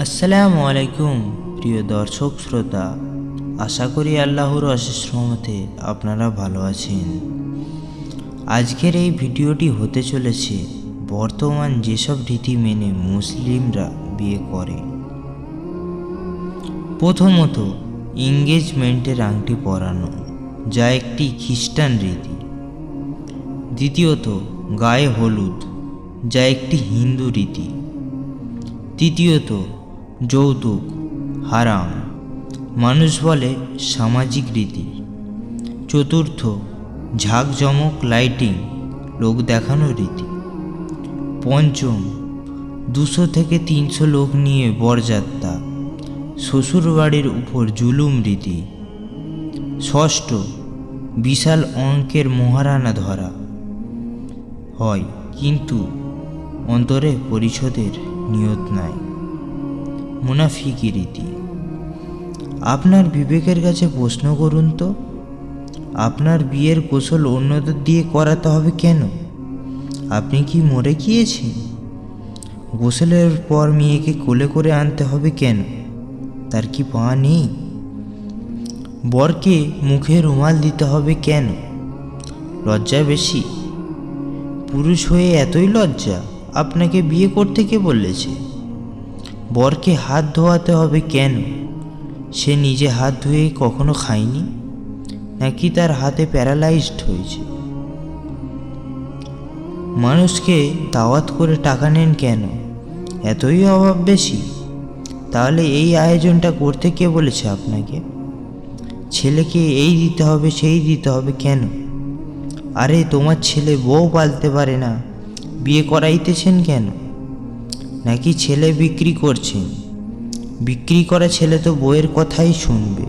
আসসালামু আলাইকুম প্রিয় দর্শক শ্রোতা, আশা করি আল্লাহর অশেষ রহমতে আপনারা ভালো আছেন। আজকের এই ভিডিওটি হতে চলেছে বর্তমান যেসব রীতি মেনে মুসলিমরা বিয়ে করে। প্রথমত, এঙ্গেজমেন্টের আংটি পরানো, যা একটি খ্রিস্টান রীতি। দ্বিতীয়ত, গায়ে হলুদ, যা একটি হিন্দু রীতি। তৃতীয়ত, যৌতুক হারাম, মানুষ বলে সামাজিক রীতি। চতুর্থ, ঝাঁকজমক লাইটিং, লোক দেখানো রীতি। পঞ্চম, 200 থেকে 300 লোক নিয়ে বরযাত্রা, শ্বশুরবাড়ির উপর জুলুম রীতি। ষষ্ঠ, বিশাল অঙ্কের মহারানা ধরা হয়, কিন্তু অন্তরে পরিশোধের নিয়ত নাই, মুনাফিকি রীতি। আপনার বিবেকের কাছে প্রশ্ন করুন তো, আপনার বিয়ের গোসল অন্যদের দিয়ে করাতে হবে কেন? আপনি কি মরে গিয়েছেন? গোসলের পর মেয়েকে কোলে করে আনতে হবে কেন? তার কি পা নেই? বরকে মুখে রুমাল দিতে হবে কেন? লজ্জা বেশি? পুরুষ হয়ে এতই লজ্জা? আপনাকে বিয়ে করতে কে বলেছে? বরকে হাত ধোয়াতে হবে কেন? সে নিজে হাত ধুয়ে কখনো খায়নি, নাকি তার হাতে প্যারালাইজড হয়েছে? মানুষকে দাওয়াত করে টাকা নেন কেন? এতই অভাব বেশি? তাহলে এই আয়োজনটা করতে কে বলেছে আপনাকে? ছেলেকে এই দিতে হবে সেই দিতে হবে কেন? আরে তোমার ছেলে বউ পালতে পারে না, বিয়ে করাইতেছেন কেন? নাকি ছেলে বিক্রি করছেন? বিক্রি করা ছেলে তো বউয়ের কথাই শুনবে।